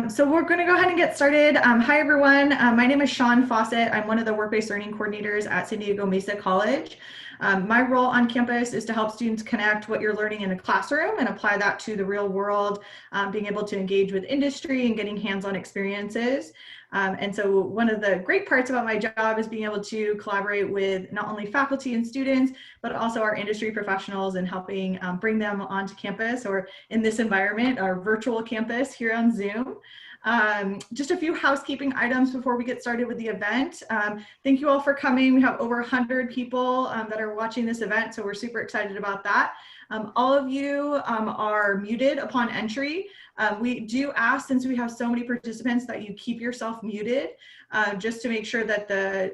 So we're going to go ahead and get started. Hi, everyone. My name is Sean Fawcett. I'm one of the work-based learning coordinators at San Diego Mesa College. My role on campus is to help students connect what you're learning in a classroom and apply that to the real world, being able to engage with industry and getting hands-on experiences. And so one of the great parts about my job is being able to collaborate with not only faculty and students, but also our industry professionals and helping bring them onto campus, or in this environment, our virtual campus here on Zoom. Just a few housekeeping items before we get started with the event. Thank you all for coming. We have over 100 people that are watching this event, so we're super excited about that. All of you are muted upon entry. We do ask, since we have so many participants, that you keep yourself muted just to make sure that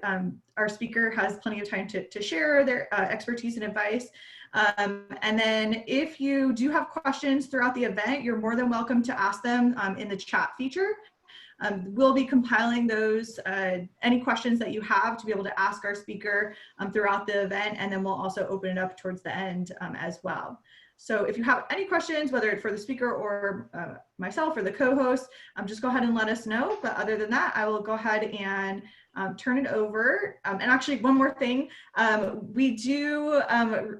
our speaker has plenty of time to share their expertise and advice. And then if you do have questions throughout the event, you're more than welcome to ask them in the chat feature. We'll be compiling those, any questions that you have to be able to ask our speaker throughout the event, and then we'll also open it up towards the end as well. So if you have any questions, whether it's for the speaker or myself or the co-host, just go ahead and let us know. But other than that, I will go ahead and turn it over. And actually, one more thing, we do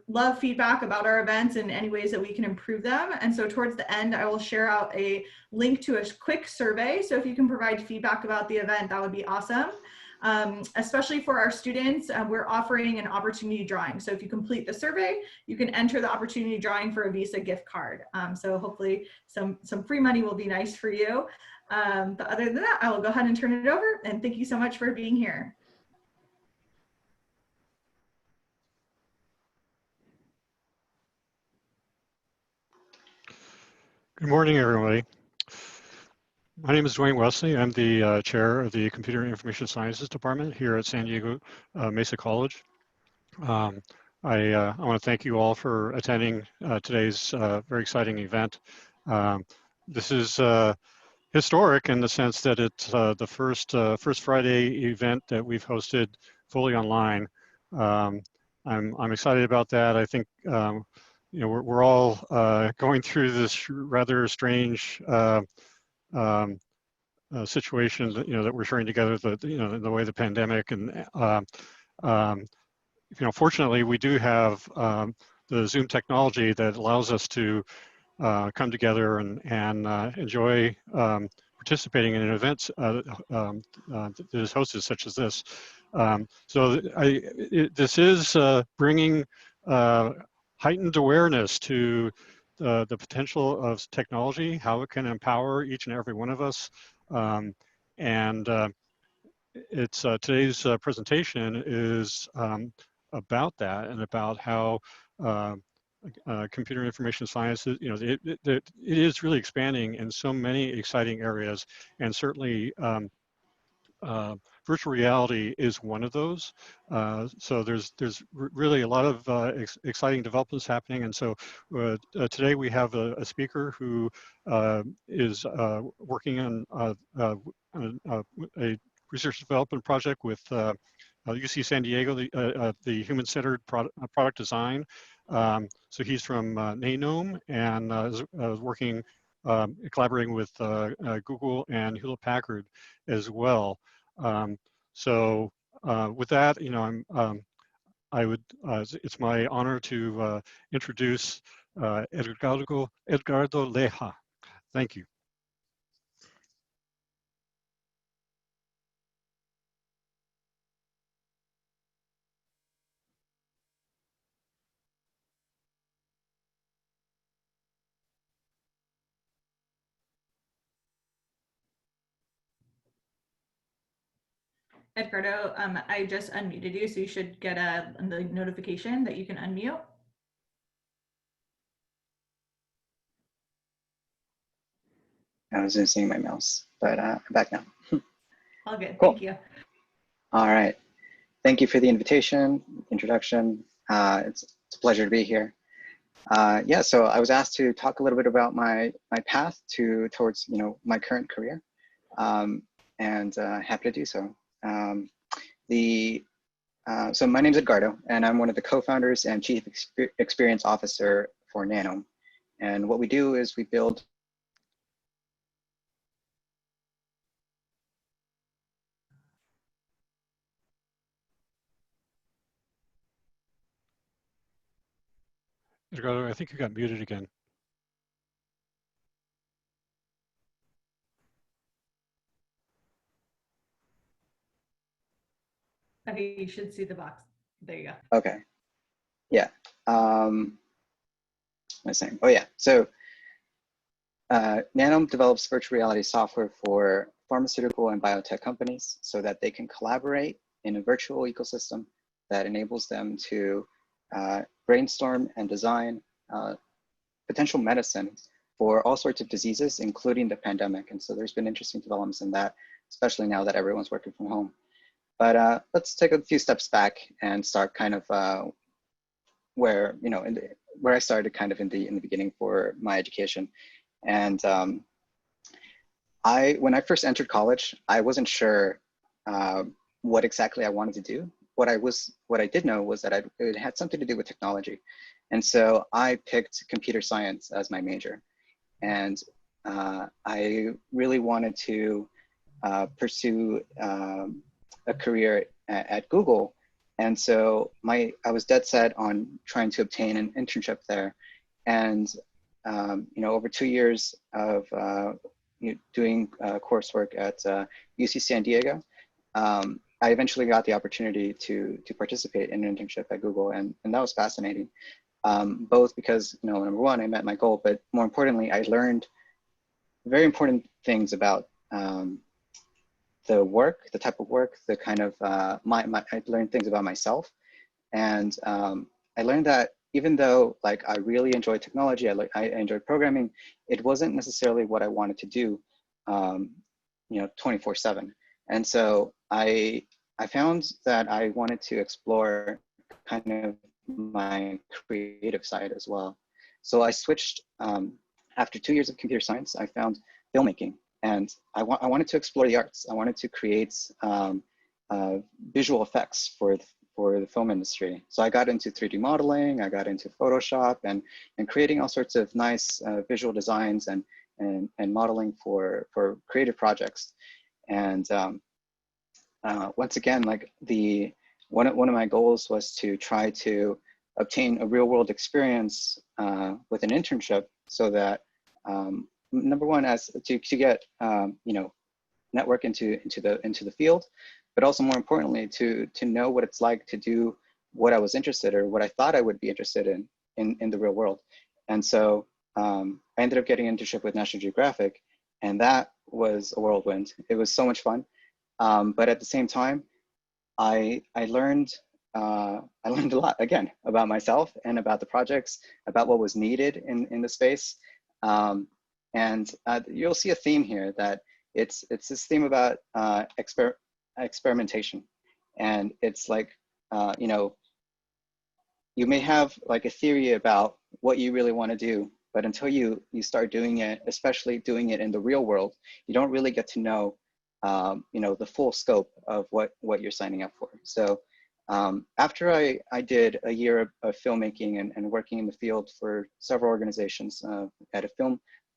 love feedback about our events and any ways that we can improve them. And so towards the end, I will share out a link to a quick survey. So if you can provide feedback about the event, that would be awesome. Especially for our students, we're offering an opportunity drawing. So if you complete the survey, you can enter the opportunity drawing for a Visa gift card. So hopefully some free money will be nice for you. But other than that, I will go ahead and turn it over, and thank you so much for being here. Good morning, everybody. My name is Dwayne Wesley. I'm the chair of the Computer and Information Sciences Department here at San Diego Mesa College. I want to thank you all for attending today's very exciting event. This is historic in the sense that it's the first Friday event that we've hosted fully online. I'm excited about that. I think you know, we're all going through this rather strange situation that, you know, that we're sharing together, the way the pandemic, and you know, fortunately we do have the Zoom technology that allows us to come together and enjoy participating in an event that is hosted such as this. So this is bringing heightened awareness to the potential of technology, how it can empower each and every one of us. It's today's presentation is about that, and about how computer information sciences, you know, it is really expanding in so many exciting areas, and certainly virtual reality is one of those. So there's really a lot of exciting developments happening. And so today we have a speaker who is working on a research development project with UC San Diego, the human-centered product design. So he's from NANOM, and is working, collaborating with Google and Hewlett-Packard as well. So with that, you know, it's my honor to introduce Edgardo Leja. Thank you. Edgardo, I just unmuted you, so you should get the notification that you can unmute. I was just seeing my mouse, but I'm back now. All good, Cool. Thank you. All right, thank you for the invitation, introduction. It's a pleasure to be here. Yeah, so I was asked to talk a little bit about my path towards, you know, my current career, and happy to do so. So my name is Edgardo, and I'm one of the co-founders and chief experience officer for NANOM. And what we do is we build Edgardo, I think you got muted again. Okay, you should see the box. There you go. Okay. Yeah. What am I saying? Oh yeah. So Nano develops virtual reality software for pharmaceutical and biotech companies so that they can collaborate in a virtual ecosystem that enables them to brainstorm and design potential medicine for all sorts of diseases, including the pandemic. And so there's been interesting developments in that, especially now that everyone's working from home. But let's take a few steps back and start kind of where, you know, where I started kind of in the beginning for my education. And when I first entered college, I wasn't sure what exactly I wanted to do. What I did know was that it had something to do with technology. And so I picked computer science as my major. And I really wanted to pursue a career at Google. And so I was dead set on trying to obtain an internship there. And you know, over 2 years of doing coursework at UC San Diego, I eventually got the opportunity to participate in an internship at Google, and that was fascinating. Both because, you know, number one, I met my goal, but more importantly, I learned very important things about the work, the type of work, the kind of, I learned things about myself. And I learned that even though like I really enjoyed technology, I enjoyed programming, it wasn't necessarily what I wanted to do, you know, 24/7. And so I found that I wanted to explore kind of my creative side as well. So I switched, after 2 years of computer science, I found filmmaking. And I wanted to explore the arts. I wanted to create visual effects for the film industry. So I got into 3D modeling, I got into Photoshop and creating all sorts of nice visual designs and modeling for creative projects. And once again, like one of my goals was to try to obtain a real world experience with an internship so that number one, as to get you know, network into the field, but also more importantly to know what it's like to do what I was interested or what I thought I would be interested in the real world. And so I ended up getting an internship with National Geographic, and that was a whirlwind. It was so much fun, but at the same time, I learned a lot again about myself and about the projects, about what was needed in the space. And you'll see a theme here that it's this theme about experimentation. And it's like, you know, you may have like a theory about what you really want to do, but until you start doing it, especially doing it in the real world, you don't really get to know, you know, the full scope of what you're signing up for. So after I did a year of filmmaking and working in the field for several organizations at a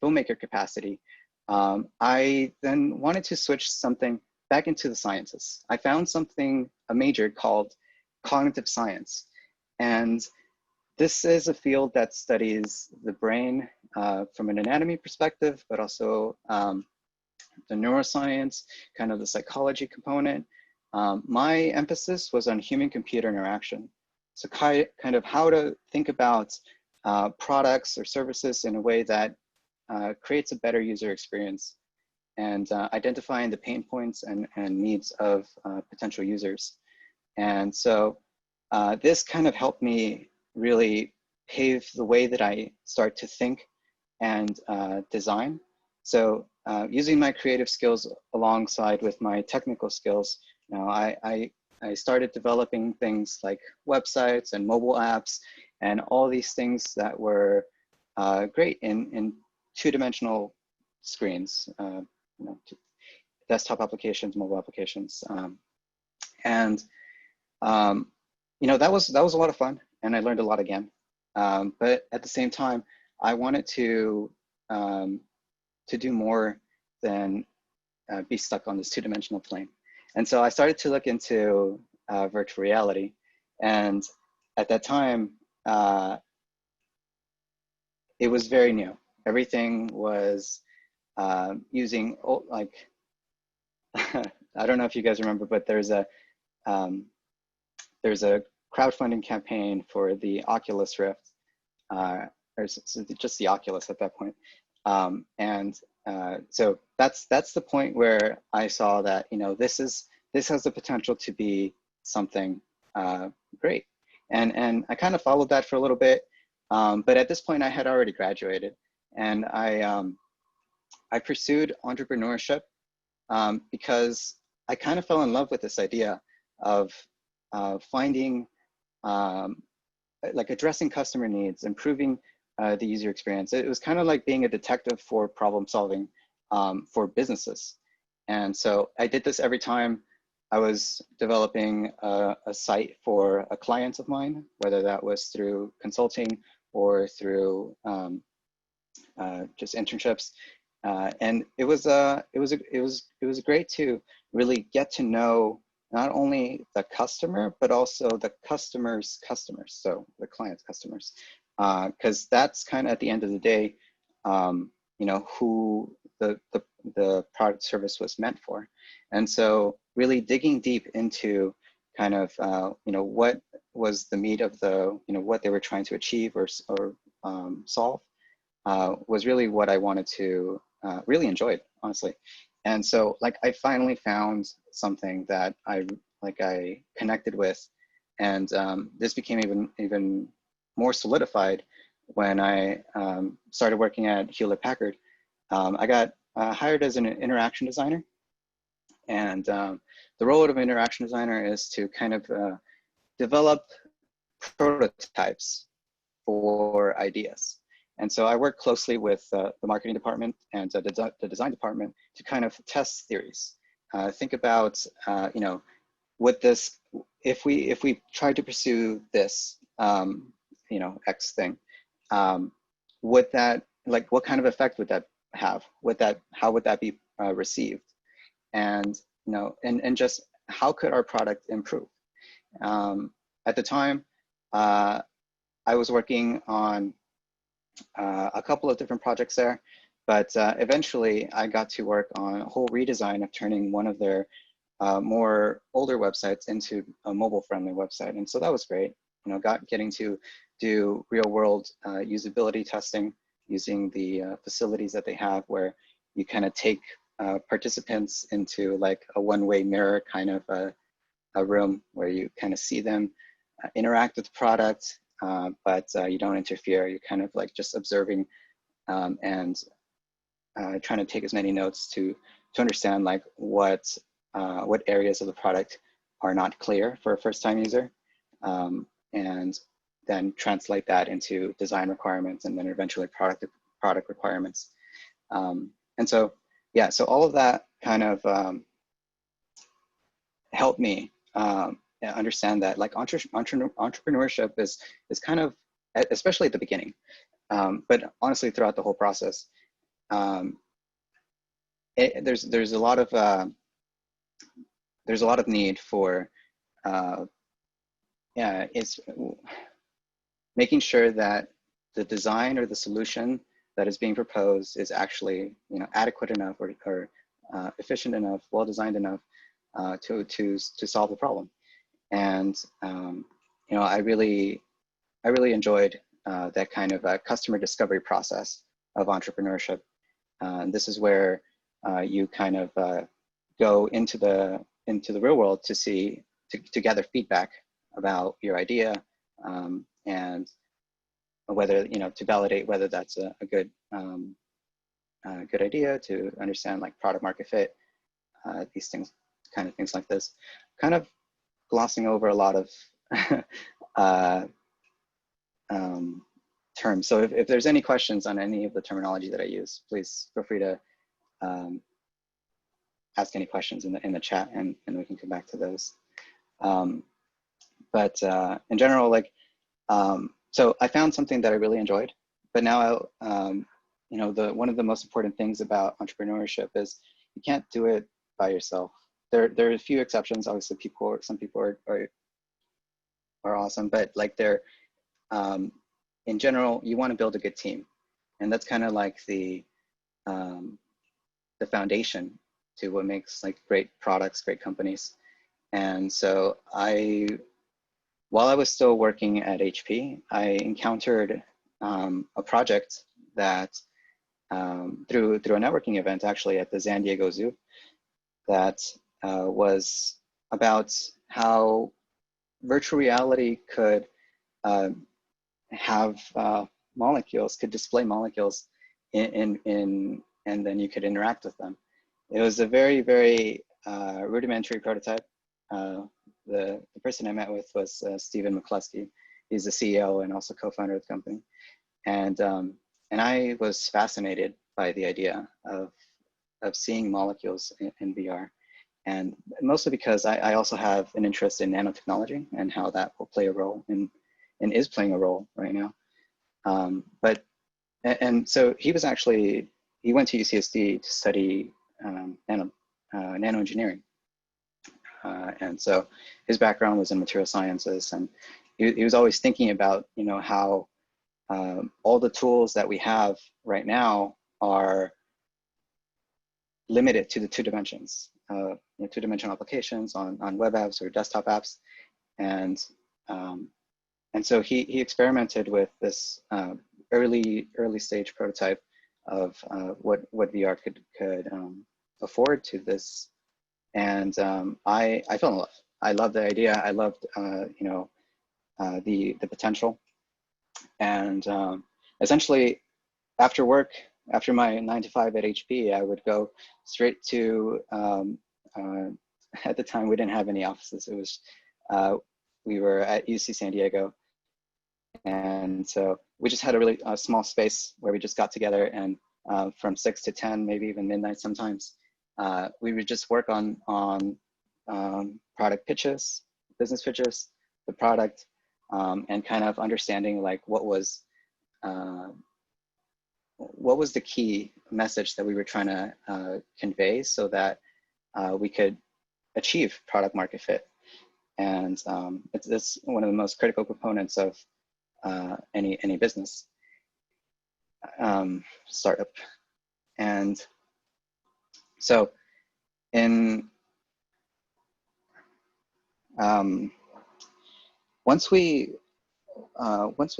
filmmaker capacity, I then wanted to switch something back into the sciences. I found a major called cognitive science. And this is a field that studies the brain from an anatomy perspective, but also the neuroscience, kind of the psychology component. My emphasis was on human-computer interaction. So kind of how to think about products or services in a way that creates a better user experience, and identifying the pain points and needs of potential users. And so this kind of helped me really pave the way that I start to think and design. So using my creative skills alongside with my technical skills, you know, I started developing things like websites and mobile apps and all these things that were great in two-dimensional screens, you know, desktop applications, mobile applications, and you know, that was a lot of fun, and I learned a lot again. But at the same time, I wanted to do more than be stuck on this two-dimensional plane. And so I started to look into virtual reality. And at that time, it was very new. Everything was using like I don't know if you guys remember, but there's a crowdfunding campaign for the Oculus Rift, or just the Oculus at that point. So that's the point where I saw that, you know, this has the potential to be something great. And I kind of followed that for a little bit, but at this point I had already graduated, and I pursued entrepreneurship because I kind of fell in love with this idea of finding, like addressing customer needs, improving the user experience. It was kind of like being a detective for problem solving for businesses. And so I did this every time I was developing a site for a client of mine, whether that was through consulting or through just internships. And it was great to really get to know not only the customer, but also the customer's customers, so the client's customers, because that's kind of at the end of the day, you know, who the product service was meant for. And so really digging deep into kind of, you know, what was the meat of the, you know, what they were trying to achieve or solve was really what I wanted to, really enjoyed, honestly. And so like I finally found something that I connected with, and this became even more solidified when I started working at Hewlett Packard. I got hired as an interaction designer, and the role of an interaction designer is to kind of develop prototypes for ideas. And so I work closely with the marketing department and the design department to kind of test theories. Think about, you know, what this, if we try to pursue this, you know, X thing, would that, like, what kind of effect would that have? How would that be received? And, you know, and just how could our product improve? At the time, I was working on a couple of different projects there, but eventually I got to work on a whole redesign of turning one of their more older websites into a mobile-friendly website, and so that was great. You know, getting to do real-world usability testing using the facilities that they have, where you kind of take participants into like a one-way mirror kind of a room where you kind of see them interact with the product. But you don't interfere. You're kind of like just observing and trying to take as many notes to understand like what areas of the product are not clear for a first-time user, and then translate that into design requirements and then eventually product requirements. And so, yeah, so all of that kind of helped me understand that like entrepreneurship is kind of, especially at the beginning, but honestly throughout the whole process, there's a lot of need for it's making sure that the design or the solution that is being proposed is actually, you know, adequate enough or efficient enough, well designed enough to solve the problem. And you know, I really enjoyed that kind of customer discovery process of entrepreneurship. This is where you kind of go into the real world to gather feedback about your idea, and whether, you know, to validate whether that's a good idea, to understand like product market fit, these things like this, kind of glossing over a lot of terms. So if there's any questions on any of the terminology that I use, please feel free to ask any questions in the chat, and we can come back to those. But in general, like, so I found something that I really enjoyed, but now you know, one of the most important things about entrepreneurship is you can't do it by yourself. There are a few exceptions. Obviously, some people are awesome, but like in general, you want to build a good team. and that's kind of like the foundation to what makes like great products, great companies. And so while I was still working at HP, I encountered a project that through a networking event actually at the San Diego Zoo that was about how virtual reality could have molecules, could display molecules and then you could interact with them. It was a very, very rudimentary prototype. The person I met with was Stephen McCluskey. He's the CEO and also co-founder of the company. And I was fascinated by the idea of seeing molecules in VR. And mostly because I also have an interest in nanotechnology and how that will play a role and is playing a role right now. And so he went to UCSD to study nanoengineering. And so his background was in material sciences, and he was always thinking about, you know, how all the tools that we have right now are limited to the two dimensions, two-dimensional applications on web apps or desktop apps. And so he experimented with this early stage prototype of what VR could afford to this. And I fell in love. I loved the idea. I loved the potential. And essentially, after work, after my 9 to 5 at HP, I would go straight to. At the time, we didn't have any offices. It was we were at UC San Diego, and so we just had a really small space where we just got together, and from 6 to 10, maybe even midnight sometimes, we would just work on product pitches, business pitches, the product, and kind of understanding like what was the key message that we were trying to convey so that we could achieve product market fit. And it's one of the most critical components of any business startup. And so once we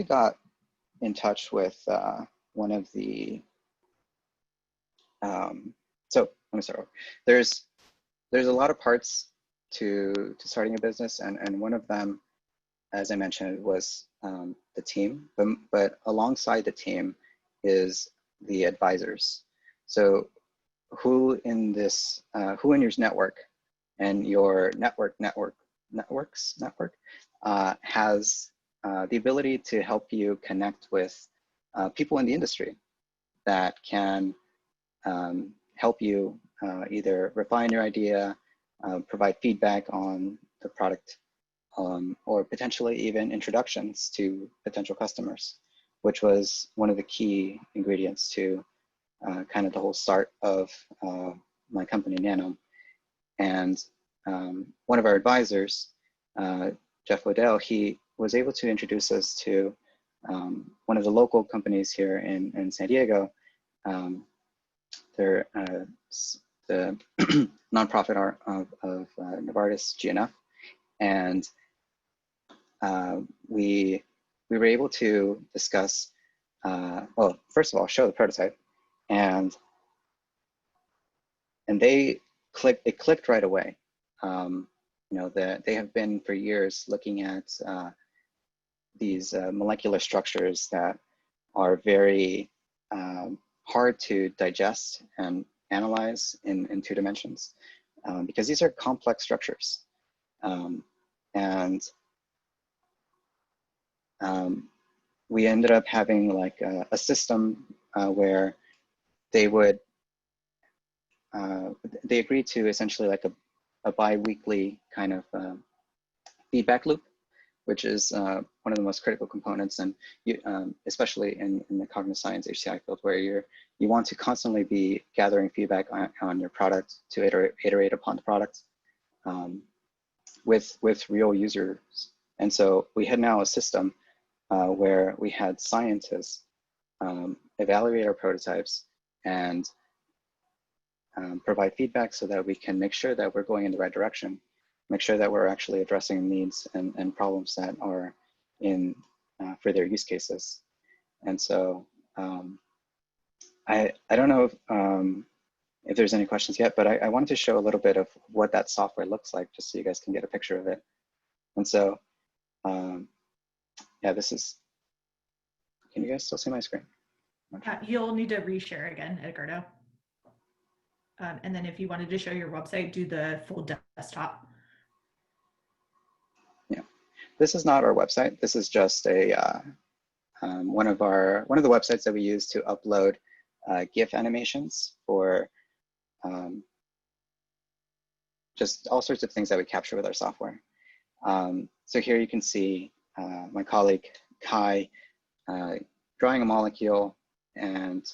got in touch with one of the so let me start over. There's a lot of parts to starting a business, and one of them, as I mentioned, was the team, but alongside the team is the advisors. So who in your network and your network has the ability to help you connect with people in the industry that can help you either refine your idea, provide feedback on the product, or potentially even introductions to potential customers, which was one of the key ingredients to kind of the whole start of my company, Nano. And one of our advisors, Jeff Waddell, he was able to introduce us to one of the local companies here in San Diego. They're the nonprofit arm of Novartis GNF, and we were able to discuss. Well, first of all, show the prototype, and it clicked right away. They have been for years looking at these molecular structures that are very hard to digest and analyze in 2 dimensions because these are complex structures. And we ended up having like a system where they agreed to essentially like a bi-weekly kind of feedback loop, which is one of the most critical components, and especially in the cognitive science HCI field, where you want to constantly be gathering feedback on your product to iterate upon the product with real users. And so we had now a system where we had scientists evaluate our prototypes, and provide feedback so that we can make sure that we're going in the right direction, make sure that we're actually addressing needs and problems that are in for their use cases. And so I don't know if there's any questions yet, but I wanted to show a little bit of what that software looks like, just so you guys can get a picture of it. And so, yeah, this is, can you guys still see my screen? You'll need to reshare again, Edgardo. And then if you wanted to show your website, do the full desktop. Yeah, this is not our website. This is just a one of the websites that we use to upload GIF animations for just all sorts of things that we capture with our software. So here you can see my colleague Kai drawing a molecule and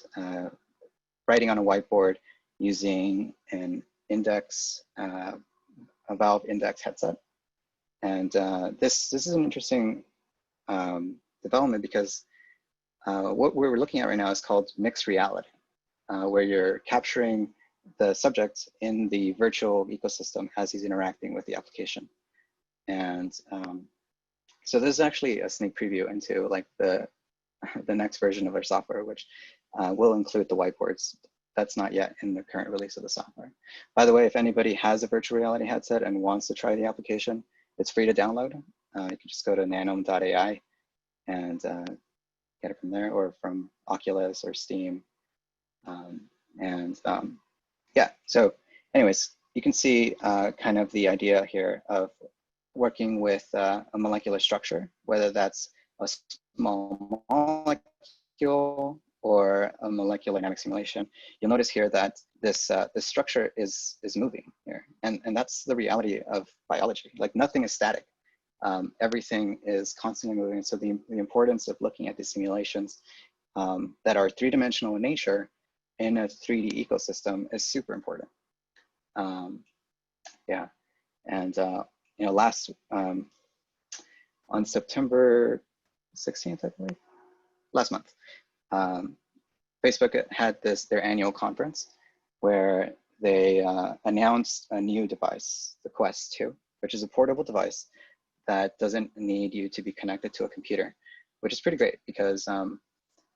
writing on a whiteboard using an index, a valve index headset. And this is an interesting development because what we're looking at right now is called mixed reality, where you're capturing the subject in the virtual ecosystem as he's interacting with the application. And so this is actually a sneak preview into like the next version of our software, which will include the whiteboards. That's not yet in the current release of the software. By the way, if anybody has a virtual reality headset and wants to try the application, it's free to download. You can just go to nanome.ai and get it from there, or from Oculus or Steam. Yeah, so anyways, you can see kind of the idea here of working with a molecular structure, whether that's a small molecule or a molecular dynamic simulation. You'll notice here that this structure is moving here, and that's the reality of biology. Like nothing is static. Everything is constantly moving. So the importance of looking at the simulations that are three-dimensional in nature in a 3D ecosystem is super important. Yeah, and you know, last on September 16th, I believe, last month, Facebook had their annual conference where they announced a new device, the Quest 2, which is a portable device that doesn't need you to be connected to a computer, which is pretty great because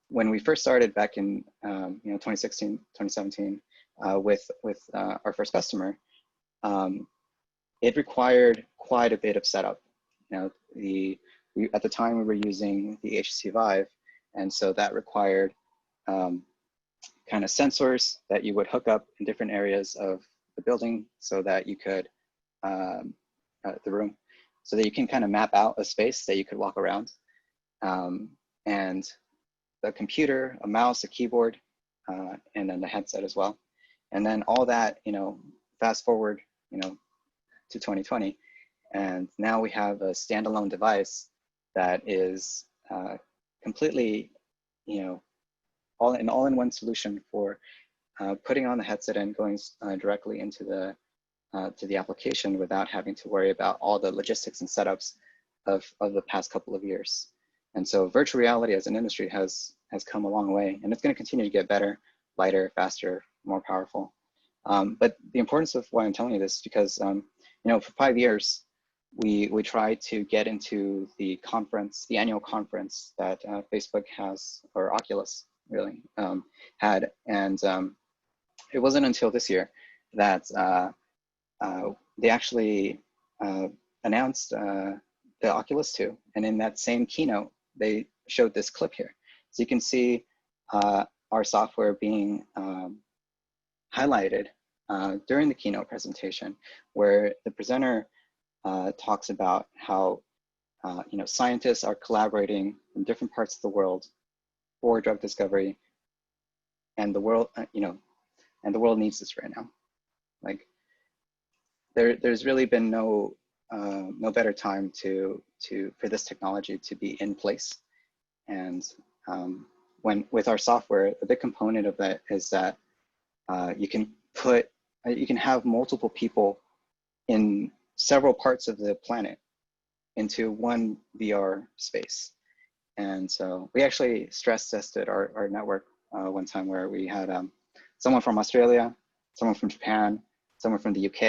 when we first started back in 2016, 2017 with our first customer, it required quite a bit of setup. You know, at the time we were using the HTC Vive, and so that required kind of sensors that you would hook up in different areas of the building so that you could, the room, so that you can kind of map out a space that you could walk around. And the computer, a mouse, a keyboard, and then the headset as well. And then all that, you know, fast forward, you know, to 2020, and now we have a standalone device that is completely, you know, all-in-one solution for putting on the headset and going directly into the to the application without having to worry about all the logistics and setups of the past couple of years. And so virtual reality as an industry has come a long way, and it's going to continue to get better, lighter, faster, more powerful. But the importance of why I'm telling you this is because, you know, for 5 years, we tried to get into the conference, the annual conference that Facebook has, or Oculus really had. And it wasn't until this year that they actually announced the Oculus 2. And in that same keynote, they showed this clip here. So you can see our software being highlighted during the keynote presentation, where the presenter talks about how you know, scientists are collaborating in different parts of the world for drug discovery, and the world, you know, and the world needs this right now. Like, there's really been no better time for this technology to be in place. And with our software, a big component of that is that you can have multiple people in several parts of the planet into one VR space. And so we actually stress tested our network one time where we had someone from Australia, someone from Japan, someone from the UK,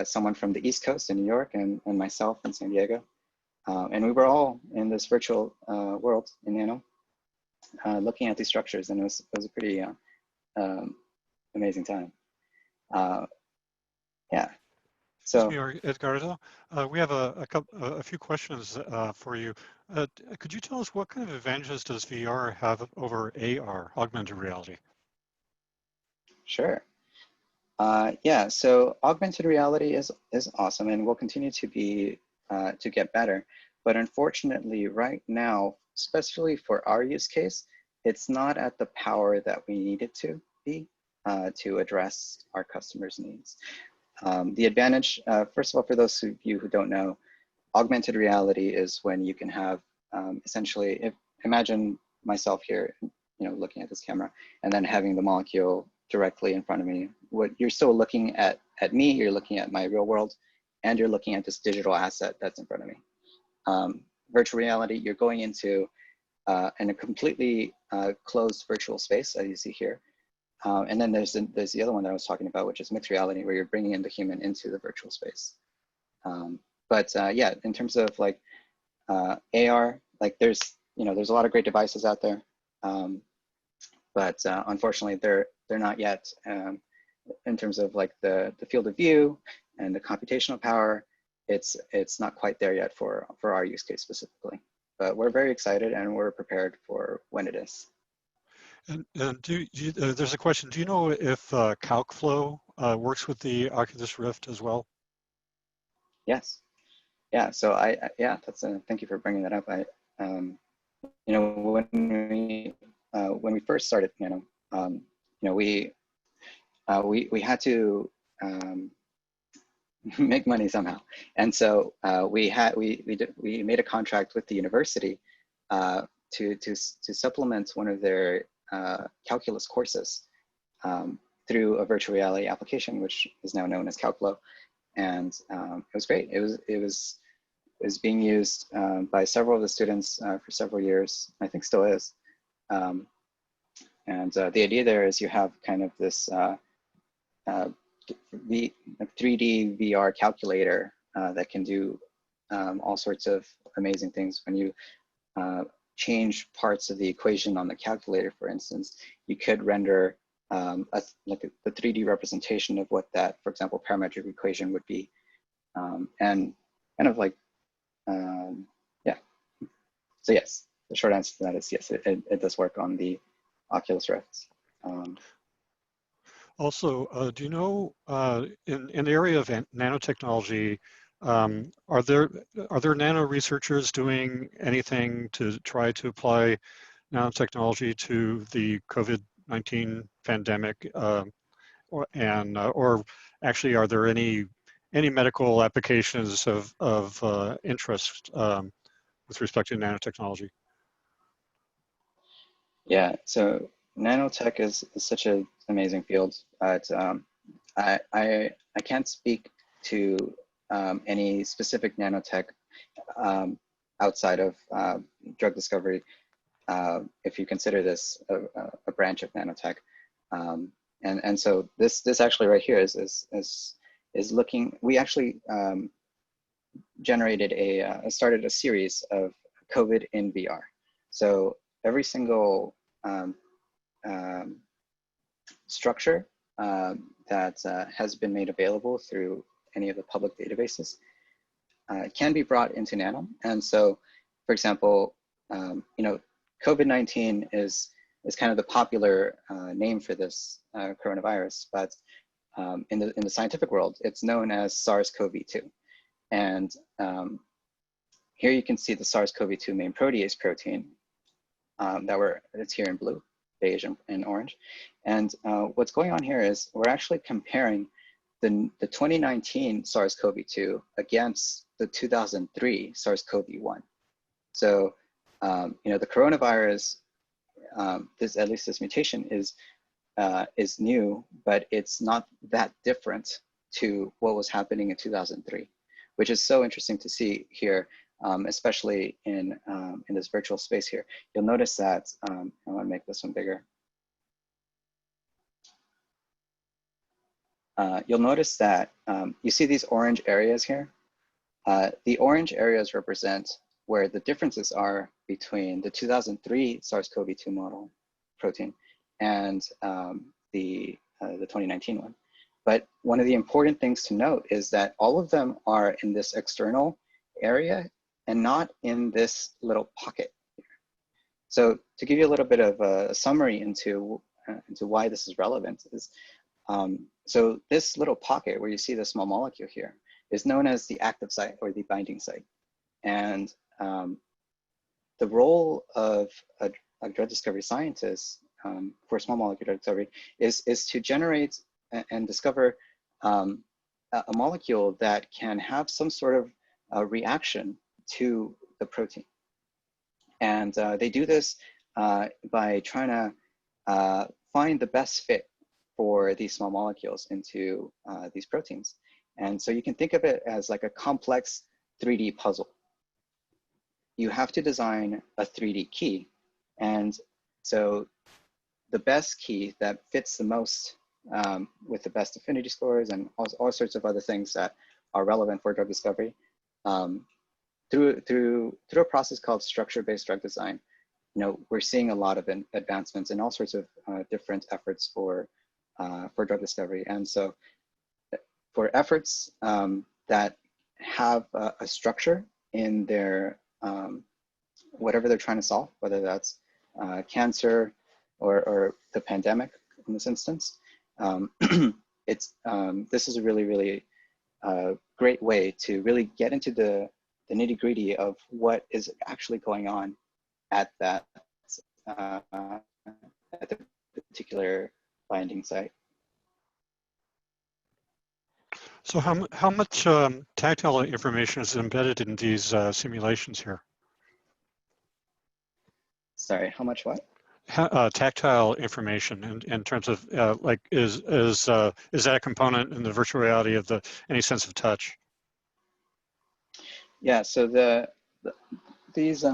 someone from the East Coast in New York, and myself in San Diego. And we were all in this virtual world in Nano, looking at these structures, and it was a pretty amazing time. Yeah. So, Edgardo, we have a few questions for you. Could you tell us what kind of advantages does VR have over AR, augmented reality? sure. Yeah, so augmented reality is awesome and will continue to be to get better. But unfortunately, right now, especially for our use case, it's not at the power that we need it to be to address our customers' needs. The advantage, first of all, for those of you who don't know, augmented reality is when you can have essentially, imagine myself here, looking at this camera, and then having the molecule directly in front of me. What you're still looking at me, you're looking at my real world, and you're looking at this digital asset that's in front of me. Virtual reality, you're going into in a completely closed virtual space, as you see here. And then there's the other one that I was talking about, which is mixed reality, where you're bringing in the human into the virtual space. Yeah, in terms of like AR, like there's a lot of great devices out there, but unfortunately they're not yet in terms of like the field of view and the computational power. It's not quite there yet for our use case specifically, but we're very excited and we're prepared for when it is. And there's a question. Do you know if CalcFlow works with the Oculus Rift as well? Yes. Yeah. So that's thank you for bringing that up. When we first started, we had to make money somehow, and so we made a contract with the university to supplement one of their calculus courses through a virtual reality application, which is now known as CalcFlow, and it was great. It was being used by several of the students for several years. I think still is. And the idea there is you have kind of this 3D VR calculator that can do all sorts of amazing things. When you change parts of the equation on the calculator, for instance, you could render like the 3D representation of what that, for example, parametric equation would be. And kind of like, yeah. So yes, the short answer to that is yes, it does work on the Oculus Rift. Also, do you know in the area of nanotechnology, are there nano researchers doing anything to try to apply nanotechnology to the COVID-19 pandemic, or actually, are there any medical applications of interest with respect to nanotechnology? Yeah, so nanotech is such an amazing field, but I can't speak to any specific nanotech outside of drug discovery, if you consider this a branch of nanotech. And so this actually right here is looking. We actually started a series of COVID in VR. So every single structure that has been made available through any of the public databases can be brought into Nano. And so, for example, COVID-19 is kind of the popular name for this coronavirus, but in the scientific world, it's known as SARS-CoV-2. And here you can see the SARS-CoV-2 main protease protein it's here in blue, beige, and orange. And what's going on here is we're actually comparing the 2019 SARS-CoV-2 against the 2003 SARS-CoV-1. So, the coronavirus, at least this mutation is new, but it's not that different to what was happening in 2003, which is so interesting to see here. especially in this virtual space here. You'll notice that, I want to make this one bigger. You'll notice that you see these orange areas here. The orange areas represent where the differences are between the 2003 SARS-CoV-2 model protein and the 2019 one. But one of the important things to note is that all of them are in this external area and not in this little pocket here. So to give you a little bit of a summary into why this is relevant is, so this little pocket where you see the small molecule here is known as the active site or the binding site. And the role of a drug discovery scientist for small molecule drug discovery is to generate and discover a molecule that can have some sort of reaction to the protein. And they do this by trying to find the best fit for these small molecules into these proteins. And so you can think of it as like a complex 3D puzzle. You have to design a 3D key. And so the best key that fits the most with the best affinity scores and all sorts of other things that are relevant for drug discovery, through a process called structure-based drug design, we're seeing a lot of advancements in all sorts of different efforts for drug discovery. And so for efforts that have a structure in their whatever they're trying to solve, whether that's cancer or the pandemic in this instance, this is a really, really great way to really get into the nitty-gritty of what is actually going on at that at the particular binding site. So how much tactile information is embedded in these simulations here? Sorry, how much what? Tactile information in terms of like is that a component in the virtual reality of any sense of touch? Yeah, so these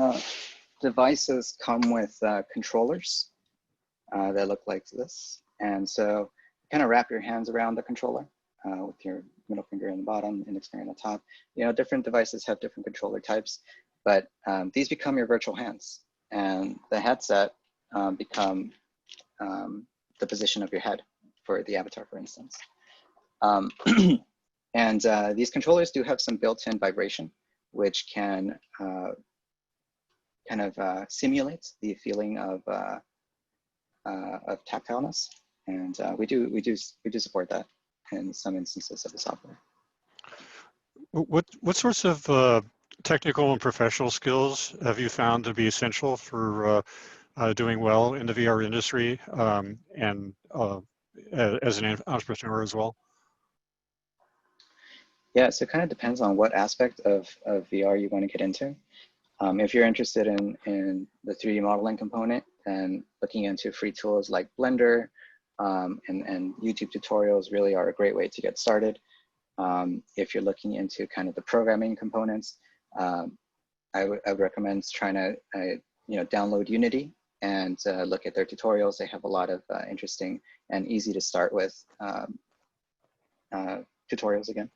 devices come with controllers that look like this, and so kind of wrap your hands around the controller with your middle finger in the bottom, index finger on the top. Different devices have different controller types, but these become your virtual hands, and the headset become the position of your head for the avatar, for instance. And these controllers do have some built-in vibration, which can kind of simulate the feeling of tactileness, and we do support that in some instances of the software. What sorts of technical and professional skills have you found to be essential for doing well in the VR industry and as an entrepreneur as well? Yeah, so it kind of depends on what aspect of VR you want to get into. If you're interested in the 3D modeling component, then looking into free tools like Blender and YouTube tutorials really are a great way to get started. If you're looking into kind of the programming components, I would recommend trying to download Unity and look at their tutorials. They have a lot of interesting and easy to start with tutorials again.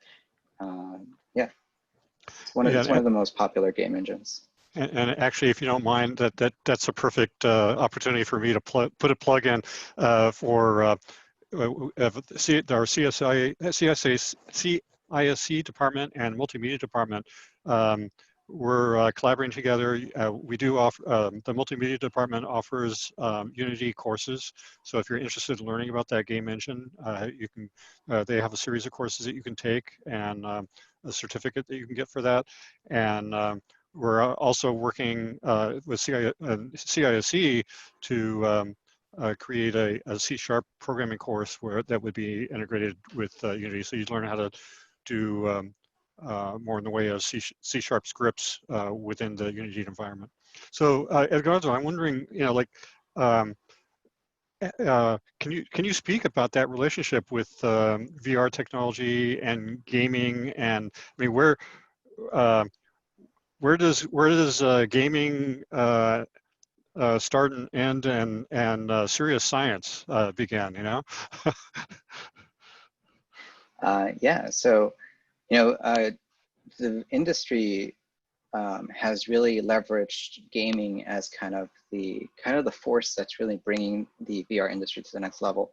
Yeah, it's one of the most popular game engines. And actually, if you don't mind, that's a perfect opportunity for me to put a plug in for our CISC department and multimedia department. We're collaborating together. We do offer, the multimedia department offers Unity courses. So if you're interested in learning about that game engine, you can. They have a series of courses that you can take and a certificate that you can get for that. And we're also working with CISC to create a C# programming course that would be integrated with Unity. So you'd learn how to do more in the way of C# scripts within the Unity environment. So Edgardo, I'm wondering, can you speak about that relationship with VR technology and gaming, and I mean, where does gaming start and end, and serious science began? You know. Yeah, so the industry has really leveraged gaming as kind of the force that's really bringing the VR industry to the next level.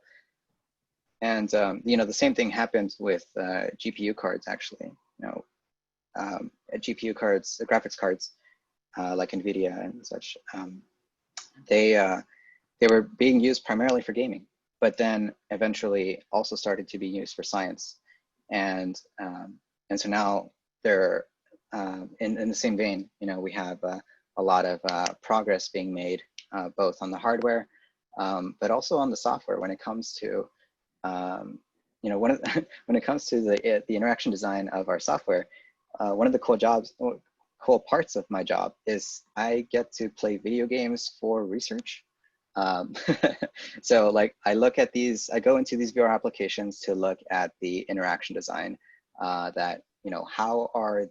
And the same thing happened with GPU cards, actually. GPU cards, the graphics cards, like NVIDIA and such, they were being used primarily for gaming, but then eventually also started to be used for science. And so now they're in the same vein. We have a lot of progress being made, both on the hardware, but also on the software when it comes to when it comes to the interaction design of our software. One of the cool parts of my job is I get to play video games for research. So like I go into these VR applications to look at the interaction design, that, how are,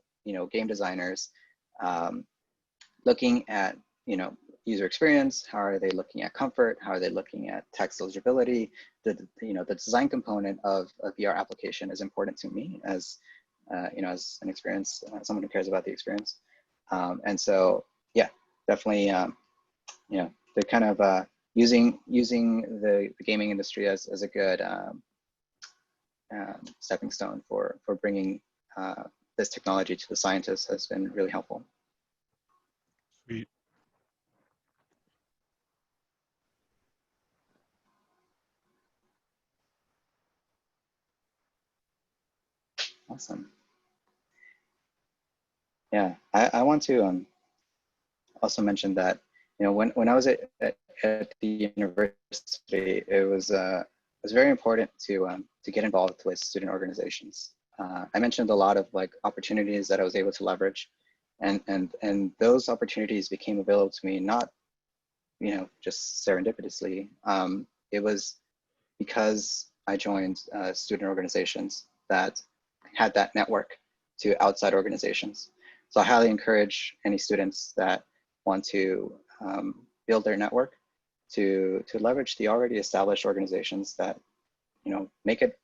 game designers looking at, user experience, how are they looking at comfort, how are they looking at text legibility. The design component of a VR application is important to me as, as an experience, someone who cares about the experience. And so, yeah, definitely, they're kind of using the gaming industry as a good stepping stone for bringing this technology to the scientists has been really helpful. Sweet. Awesome. Yeah, I want to also mention that, when I was at the university, it was very important to get involved with student organizations. I mentioned a lot of like opportunities that I was able to leverage, and those opportunities became available to me not, just serendipitously. It was because I joined student organizations that had that network to outside organizations. So I highly encourage any students that want to build their network to leverage the already established organizations that, make it,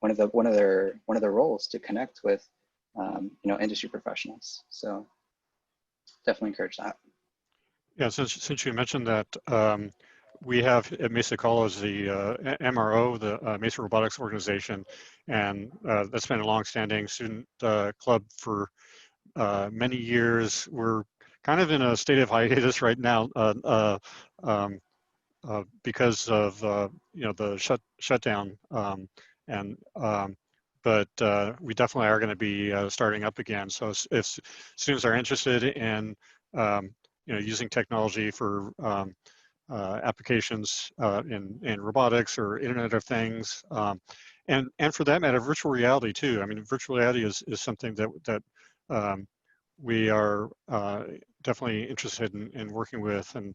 one of their roles to connect with, industry professionals. So definitely encourage that. Yeah, since you mentioned that, we have at Mesa College the MRO, the Mesa Robotics Organization, and that's been a long-standing student club for many years. We're kind of in a state of hiatus right now because of the shutdown, but we definitely are going to be starting up again. So if students are interested in using technology for applications in robotics or Internet of Things, and for that matter, virtual reality too. I mean, virtual reality is something that we are definitely interested in working with, and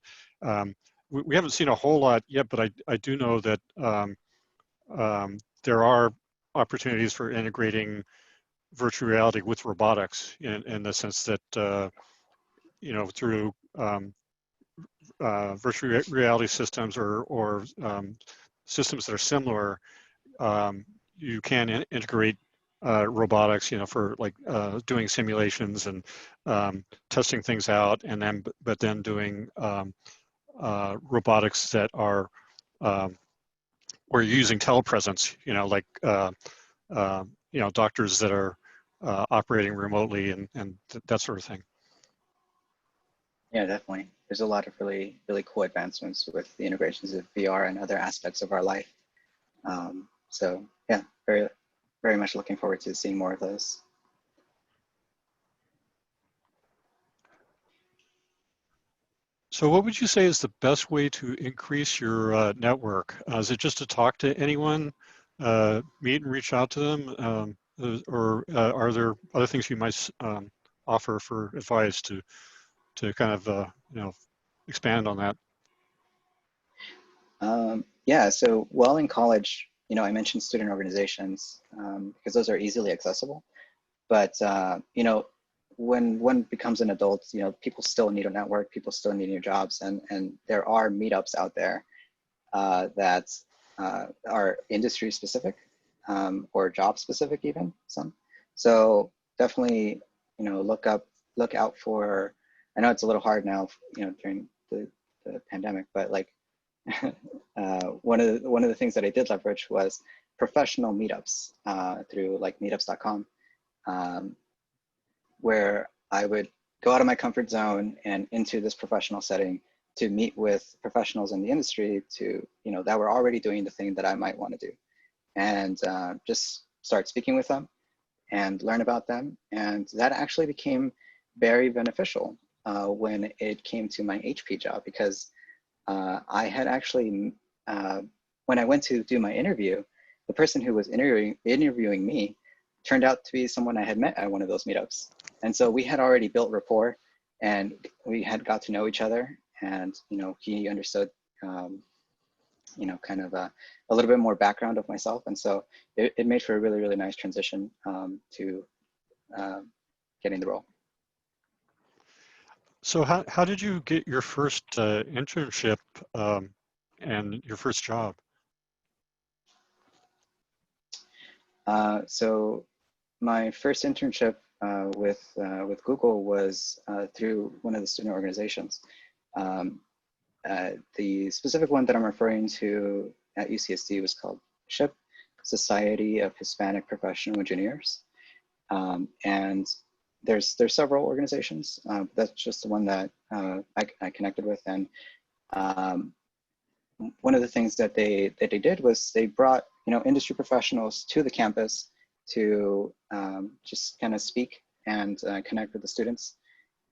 we haven't seen a whole lot yet, but I do know that there are opportunities for integrating virtual reality with robotics in the sense that through virtual reality systems or systems that are similar, you can integrate robotics, for like doing simulations and testing things out, and then but then doing robotics that are where you're using telepresence, like doctors that are operating remotely and that sort of thing. Yeah, definitely. There's a lot of really, really cool advancements with the integrations of VR and other aspects of our life. So yeah, very, very much looking forward to seeing more of those. So what would you say is the best way to increase your network? Is it just to talk to anyone, meet and reach out to them, or are there other things you might offer for advice to kind of expand on that? Yeah, so while in college, I mentioned student organizations because those are easily accessible. But when one becomes an adult, you know, people still need a network, people still need new jobs, and there are meetups out there that are industry specific or job specific even some. So definitely, you know, look out for, I know it's a little hard now, you know, during the pandemic, but like one of the things that I did leverage was professional meetups through like meetups.com, where I would go out of my comfort zone and into this professional setting to meet with professionals in the industry to, you know, that were already doing the thing that I might want to do, and just start speaking with them and learn about them. And that actually became very beneficial when it came to my HP job, because I had actually, when I went to do my interview, the person who was interviewing me turned out to be someone I had met at one of those meetups. And so we had already built rapport, and we had got to know each other. And, you know, he understood, you know, kind of a little bit more background of myself. And so it made for a really, really nice transition to getting the role. So how did you get your first internship and your first job? So my first internship with Google was through one of the student organizations. The specific one that I'm referring to at UCSD was called SHIP, Society of Hispanic Professional Engineers. And there's several organizations. That's just the one that I connected with. And one of the things that they did was they brought, you know, industry professionals to the campus to just kind of speak and connect with the students.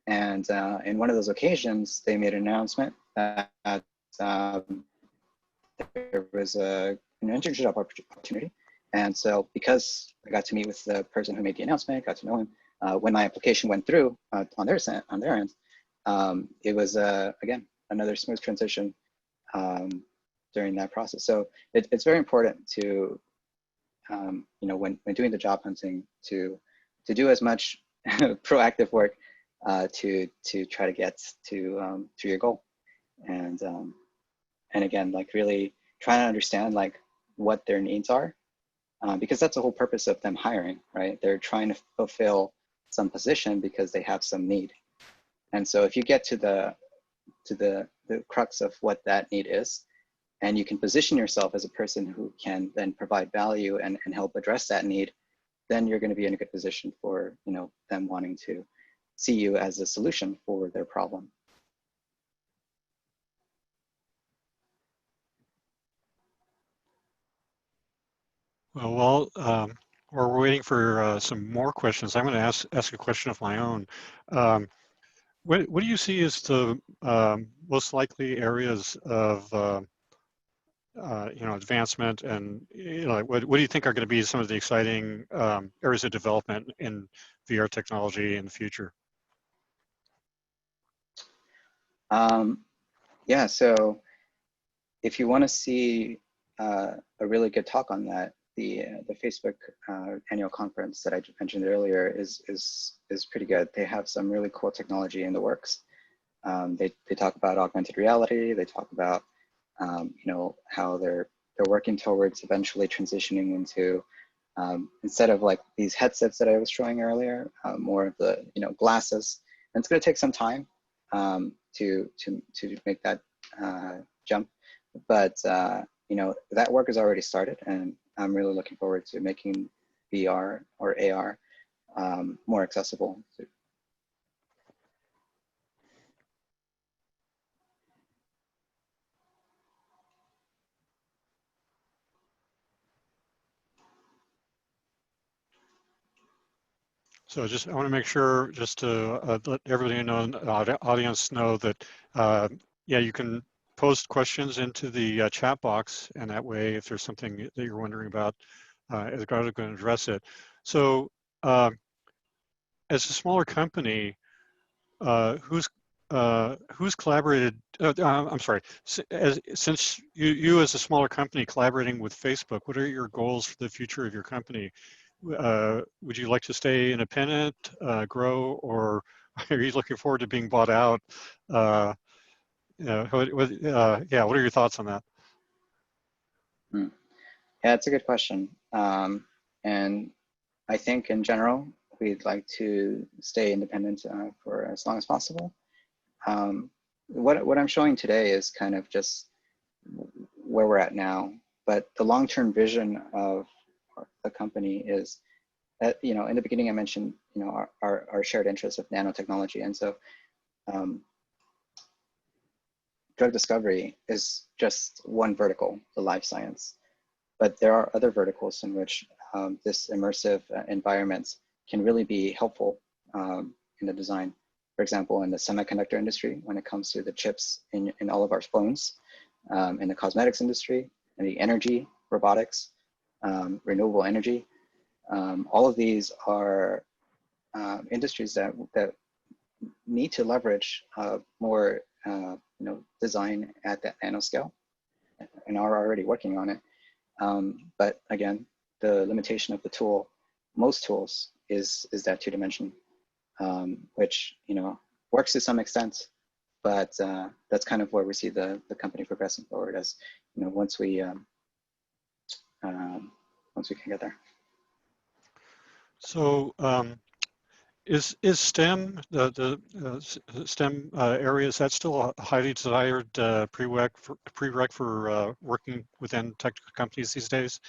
And in one of those occasions, they made an announcement that there was an internship opportunity. And so because I got to meet with the person who made the announcement, got to know him, when my application went through on their end, it was, again, another smooth transition during that process. So it's very important to, you know, when doing the job hunting, to do as much proactive work to try to get to your goal. And again, like really trying to understand like what their needs are, because that's the whole purpose of them hiring, right? They're trying to fulfill some position because they have some need. And so if you get to the crux of what that need is, and you can position yourself as a person who can then provide value and help address that need, then you're going to be in a good position for, you know, them wanting to see you as a solution for their problem. Well, we're waiting for some more questions. I'm going to ask a question of my own. What do you see as the most likely areas of you know, advancement, and you know, what do you think are going to be some of the exciting areas of development in VR technology in the future? Yeah, so if you want to see a really good talk on that, the Facebook annual conference that I mentioned earlier is pretty good. They have some really cool technology in the works. They talk about augmented reality. They talk about you know, how they're working towards eventually transitioning into instead of like these headsets that I was showing earlier, more of the, you know, glasses. And it's going to take some time to make that jump, but you know, that work has already started, and I'm really looking forward to making VR or AR more accessible. So I want to make sure, just to let everybody know, audience know that, yeah, you can post questions into the chat box, and that way, if there's something that you're wondering about, Edgardo is going to address it. So as a smaller company, who's collaborated, I'm sorry, since you as a smaller company collaborating with Facebook, what are your goals for the future of your company? would you like to stay independent, grow, or are you looking forward to being bought out? Yeah, what are your thoughts on that? Yeah, it's a good question. And I think in general, we'd like to stay independent for as long as possible. What I'm showing today is kind of just where we're at now, but the long-term vision of the company is that, in the beginning I mentioned, our shared interest of nanotechnology. And so drug discovery is just one vertical, the life science. But there are other verticals in which this immersive environment can really be helpful in the design. For example, in the semiconductor industry, when it comes to the chips in all of our phones, in the cosmetics industry, in the energy, robotics, renewable energy, all of these are industries that need to leverage more design at that nanoscale, and are already working on it. But again, the limitation of the tool, most tools, is that 2-dimension, which works to some extent, but that's kind of where we see the company progressing forward, as once we can get there. So is STEM, the STEM area, is that still a highly desired prereq for working within tech companies these days?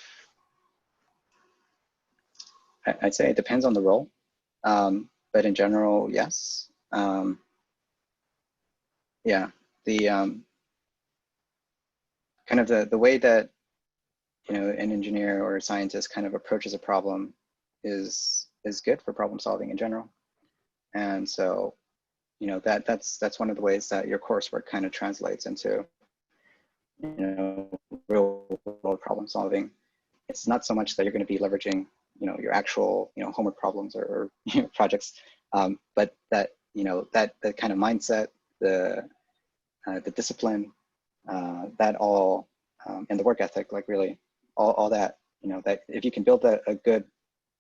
I'd say it depends on the role, but in general, yes. Yeah, the kind of the way that an engineer or a scientist kind of approaches a problem is good for problem solving in general. And so that's one of the ways that your coursework kind of translates into real world problem solving. It's not so much that you're going to be leveraging your actual homework problems or projects, but that that kind of mindset, the discipline, that all, and the work ethic, like really all that, that if you can build a good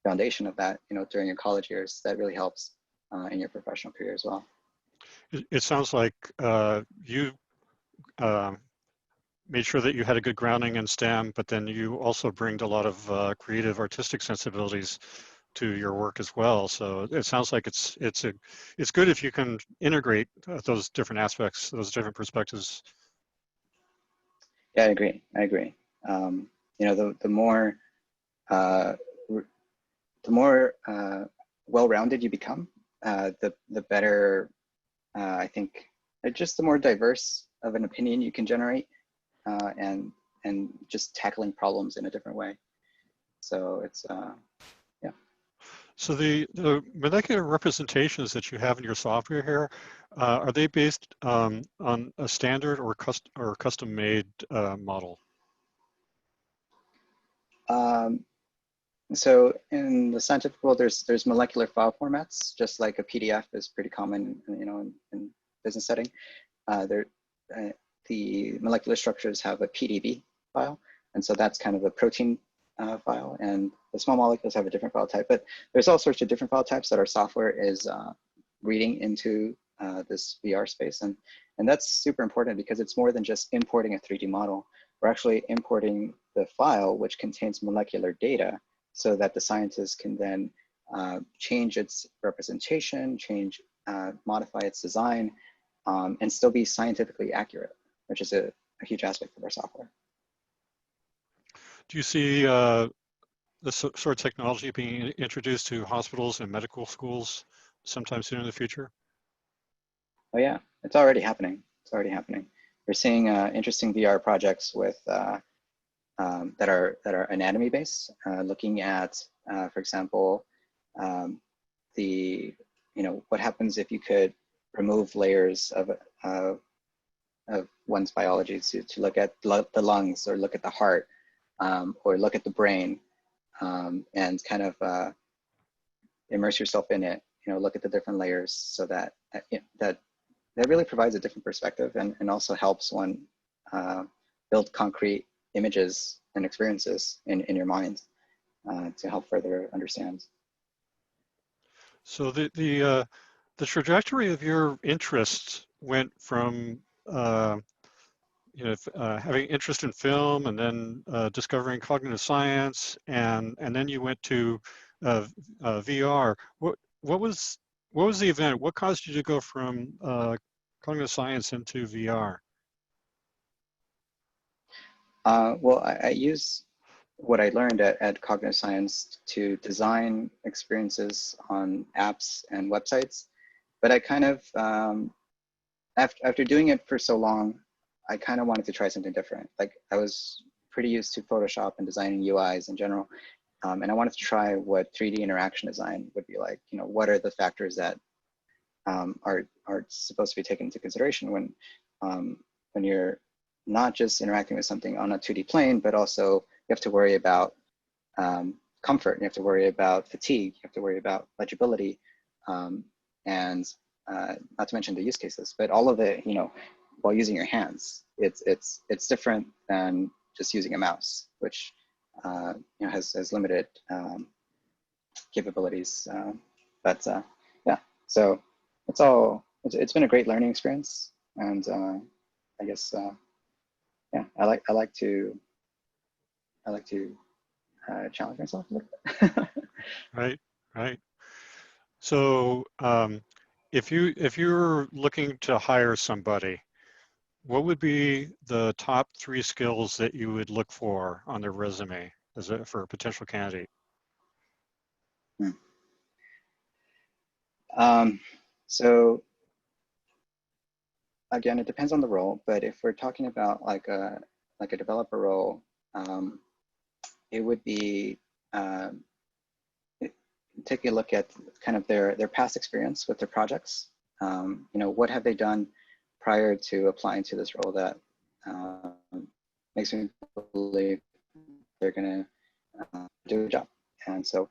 foundation of that during your college years, that really helps in your professional career as well. It sounds like you made sure that you had a good grounding in STEM, but then you also bring a lot of creative, artistic sensibilities to your work as well. So it sounds like it's good if you can integrate those different aspects, those different perspectives. Yeah, I agree. The more well-rounded you become, the better, I think, just the more diverse of an opinion you can generate, and just tackling problems in a different way. So it's yeah. So the molecular representations that you have in your software here, are they based on a standard or custom-made model? So in the scientific world, there's molecular file formats, just like a PDF is pretty common, in business setting. The molecular structures have a PDB file, and so that's kind of a protein file, and the small molecules have a different file type. But there's all sorts of different file types that our software is reading into this VR space, and that's super important because it's more than just importing a 3D model. We're actually importing the file which contains molecular data, so that the scientist can then change its representation, modify its design, and still be scientifically accurate, which is a huge aspect of our software. Do you see this sort of technology being introduced to hospitals and medical schools sometime soon in the future? Oh yeah, it's already happening. We're seeing interesting VR projects with that are anatomy based, looking at, for example, what happens if you could remove layers of one's biology to look at the lungs, or look at the heart, or look at the brain, and kind of immerse yourself in it. Look at the different layers, so that that really provides a different perspective, and also helps one build concrete images and experiences in your mind. to help further understand. So the trajectory of your interests went from having interest in film, and then discovering cognitive science, and then you went to VR. What was the event? What caused you to go from cognitive science into VR? Well, I use what I learned at Cognitive Science to design experiences on apps and websites. But I kind of, after doing it for so long, I kind of wanted to try something different. Like, I was pretty used to Photoshop and designing UIs in general. And I wanted to try what 3D interaction design would be like. You know, what are the factors that are supposed to be taken into consideration when you're not just interacting with something on a 2D plane, but also you have to worry about comfort, you have to worry about fatigue, you have to worry about legibility, and not to mention the use cases, but all of it, you know, while using your hands. It's different than just using a mouse, which you know, has limited capabilities. Yeah, so it's been a great learning experience, and I guess yeah, I like to challenge myself a little bit. Right. So if you're looking to hire somebody, what would be the top 3 skills that you would look for on their resume for a potential candidate? So again, it depends on the role, but if we're talking about like a developer role, it would be taking a look at kind of their past experience with their projects. You know, what have they done prior to applying to this role that makes me believe they're going to do a job. And so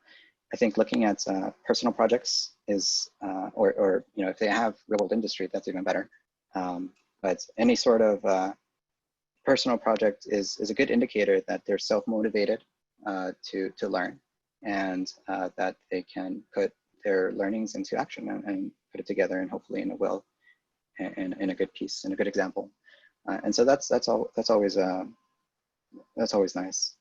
I think looking at personal projects is, or you know, if they have real world industry, that's even better. But any sort of personal project is a good indicator that they're self-motivated to learn, and that they can put their learnings into action and put it together, and hopefully in a good piece, in a good example. And so that's always nice.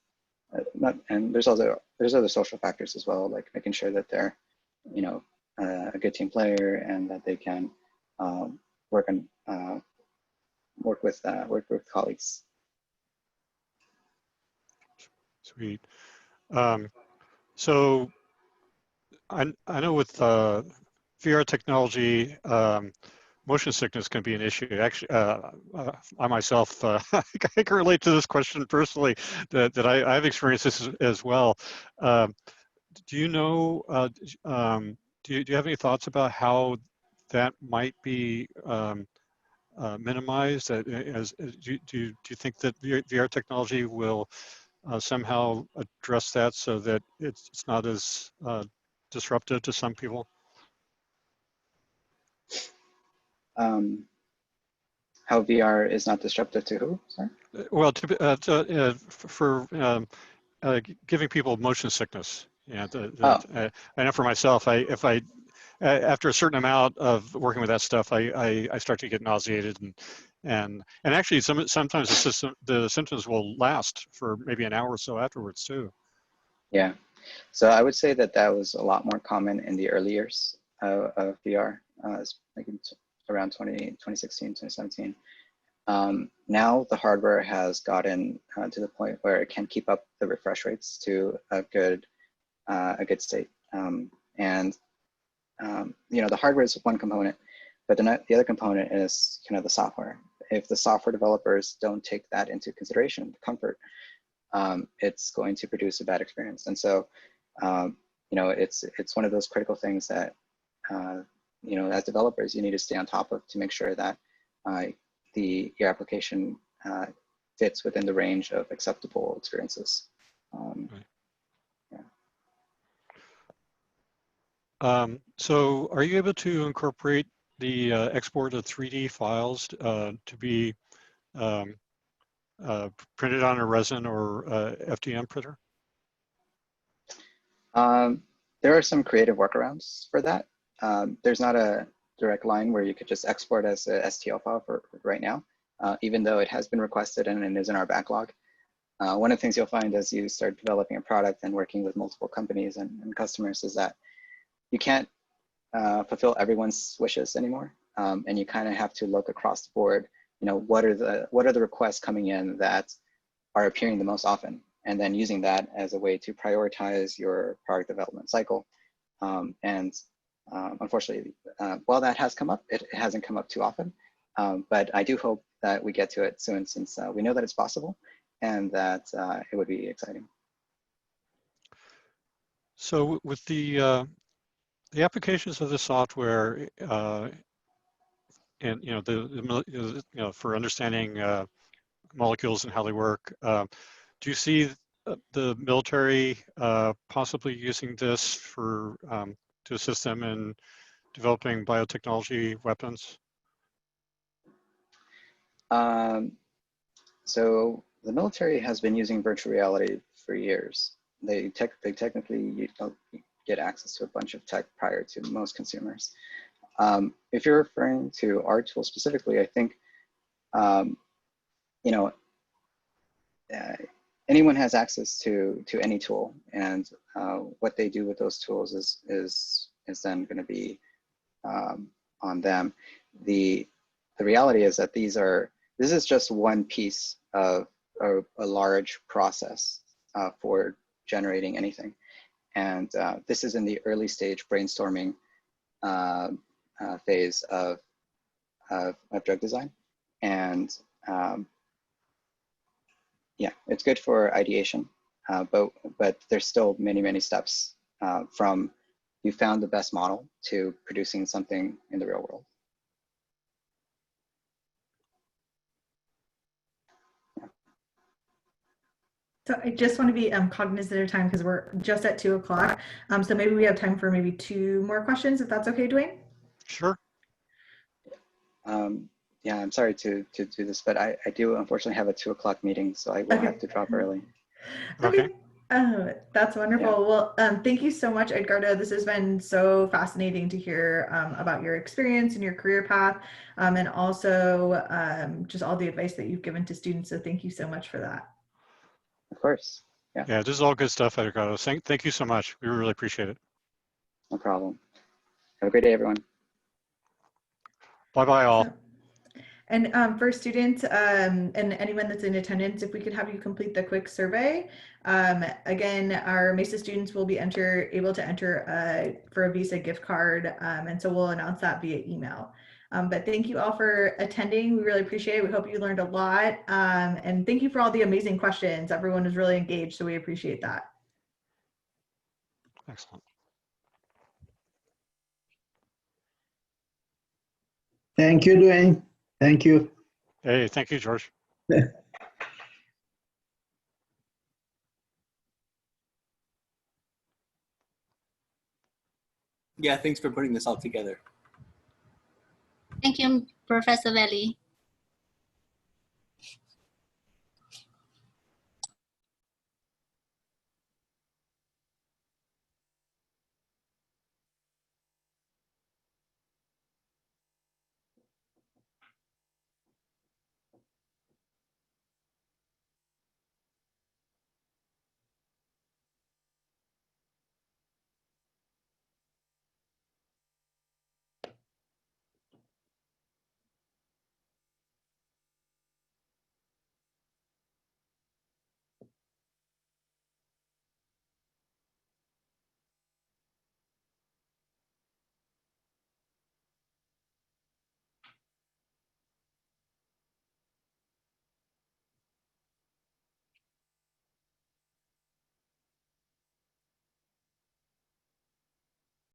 And there's other social factors as well, like making sure that they're, you know, a good team player, and that they can work with colleagues. Sweet. So I know with VR technology, motion sickness can be an issue. Actually, I myself, I can relate to this question personally, that I have experienced this as well. Do you know, do you have any thoughts about how that might be minimized? Do you think that VR technology will somehow address that so that it's not as disruptive to some people? How VR is not disruptive to who? Sorry? Well, for giving people motion sickness. Yeah, I know for myself, if I after a certain amount of working with that stuff, I start to get nauseated, and actually sometimes the symptoms will last for maybe an hour or so afterwards too. Yeah, so I would say that was a lot more common in the early years of VR, like around 2016, 2017. Now the hardware has gotten to the point where it can keep up the refresh rates to a good state. You know, the hardware is one component, but the other component is kind of the software. If the software developers don't take that into consideration, the comfort, it's going to produce a bad experience. And so, you know, it's one of those critical things that, you know, as developers, you need to stay on top of to make sure that your application fits within the range of acceptable experiences. Right. So are you able to incorporate the export of 3D files to be printed on a resin or FDM printer? There are some creative workarounds for that. There's not a direct line where you could just export as a STL file for right now, even though it has been requested and it is in our backlog. One of the things you'll find as you start developing a product and working with multiple companies and customers is that you can't fulfill everyone's wishes anymore, and you kind of have to look across the board. You know, what are the requests coming in that are appearing the most often, and then using that as a way to prioritize your product development cycle. Unfortunately, while that has come up, it hasn't come up too often. But I do hope that we get to it soon, since we know that it's possible and that it would be exciting. So with the applications of the software, and for understanding molecules and how they work, do you see the military possibly using this for to assist them in developing biotechnology weapons? So the military has been using virtual reality for years. They technically get access to a bunch of tech prior to most consumers. If you're referring to our tool specifically, I think anyone has access to any tool, and what they do with those tools is then going to be on them. The reality is that this is just one piece of a large process for generating anything, and this is in the early stage brainstorming phase of drug design, and yeah, it's good for ideation, but there's still many steps from you found the best model to producing something in the real world. Yeah. So I just want to be cognizant of time because we're just at 2 o'clock. So maybe we have time for maybe 2 more questions, if that's okay, Dwayne? Sure. Yeah, I'm sorry to do this, but I do unfortunately have a 2 o'clock meeting, so I will have to drop early. Okay. That's wonderful. Yeah. Well, thank you so much, Edgardo. This has been so fascinating to hear about your experience and your career path, and also just all the advice that you've given to students. So thank you so much for that. Of course. Yeah. Yeah, this is all good stuff, Edgardo. Thank you so much. We really appreciate it. No problem. Have a great day, everyone. Bye-bye all. And for students and anyone that's in attendance, if we could have you complete the quick survey. Again, our MESA students will be able to enter for a Visa gift card, and so we'll announce that via email. But thank you all for attending. We really appreciate it. We hope you learned a lot. And thank you for all the amazing questions. Everyone was really engaged, so we appreciate that. Excellent. Thank you, Dwayne. Thank you. Hey, thank you, George. Yeah, thanks for putting this all together. Thank you, Professor Valley.